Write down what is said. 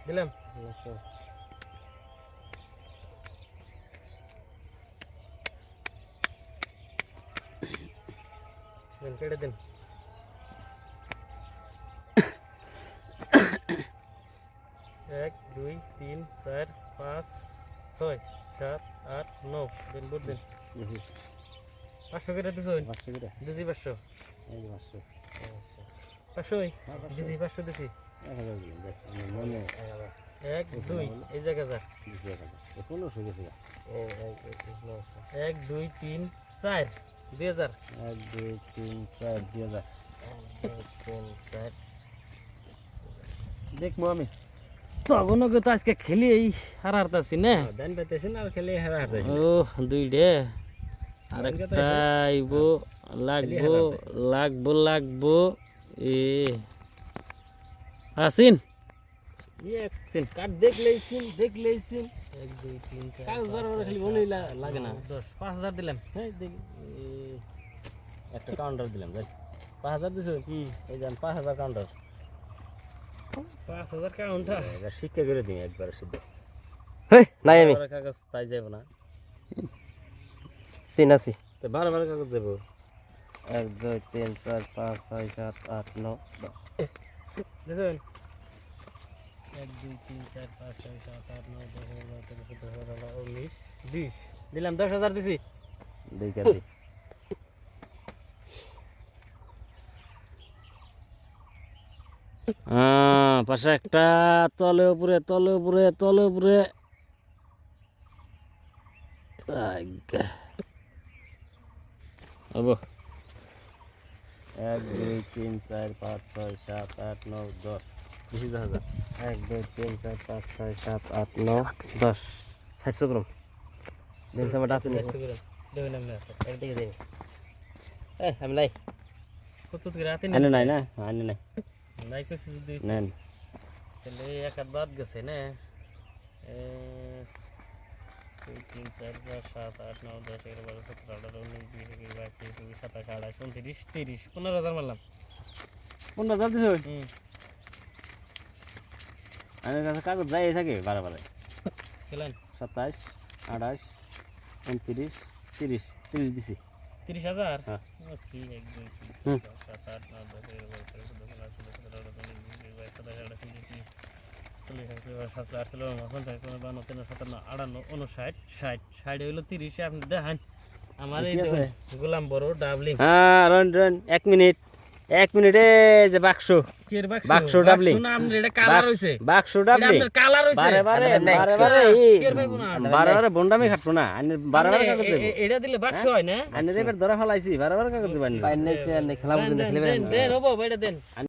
দিলাম দেন কেটে দেন এক দুই তিন চার পাঁচ ছয় সাত আট নয় দেন বুট দেন 500 করে দিছো 500 করে দিছি 500 এই যে 500 500 দিছি 500 দিছি 1000 দিন দেখ আমার মনে 1 2 এই জায়গা যা দিছে 1500 গেছে এক দুই তিন চার 2000 1 2 3 4 2000 দেখবো আমি তখন তো আজকে খেলি এই হারারতাছি না দেন পাইতেছেন আর খেলে হারা হারতেছেন ও দুইটা আরেকটা আইবো লাগবো এ আসিন সিন কাট দেখলেইছিন 1 2 3 4 কাগজ বরাবর খালি বলেই লাগে না 5000 দিলাম হ্যাঁ দেখি একটা কাউন্টার দিলাম দেখ 5000 দিছো এই যান 5000 কাউন্টার 5000 কাউন্টার এবার শিক্ষা করে দিই একবার সিদ্ধ হেই নাই আমি কাগজ তাই যাব না চিনাছি তো 12 কাগজ যাব 1 2 3 4 5 6 7 8 9 দেখুন 1 2 3 4 5 6 7 8 9 10 11 12 13 14 15 20 দিলাম 10000 দিছি দেখা দি পাশে একটা তলে উপরে হবো 1 2 3 4 5 6 7 8 9 10 বেশি 10000 1 2 3 4 5 6 7 8 9 10 60 গ্রাম দিন সময়টা আছে না দেখুন আমি একদিকে দেব এই আমি লাই কত করে রাতে আনে নাই না আনে নাই নাই কইছি যদি নেন তাহলে এক আধ বাদ গেছে না 2 3 4 5 7 8 9 10 11 12 13 14 15 16 17 18 19 20 21 22 27 28 29 30 15000 মারলাম 15000 দিছো হুম আনে কাছে কাগজ যাই থাকে বারে খেলেন 27 28 29 30 30 দিছি 30000 হ্যাঁ। আসছি 1 2 হুম। 3 4 5 6 7 8 9 10 11 12 13 14 15 16 17 18 19 20 21 22 হইলো 30 আপনি দেখেন আমার এই কি আছে? গোলাম বড় ডাবলিং হ্যাঁ রন 1 মিনিটে যে বাক্স কের বাক্স ডাবলিং। না আপনি এটা কালার হইছে বাক্স এটা ডাবলি আপনার কালার হইছে বারে বন্ডামি খাটবো না আনি বারে কাগজ দেব এটা দিলে বাক্স হয় না আনি এবার ধরা ফেলাইছি বারে কাগজ দিবেন পাইন নাই খেলা বুঝি না খেলে দেন হবো এটা দেন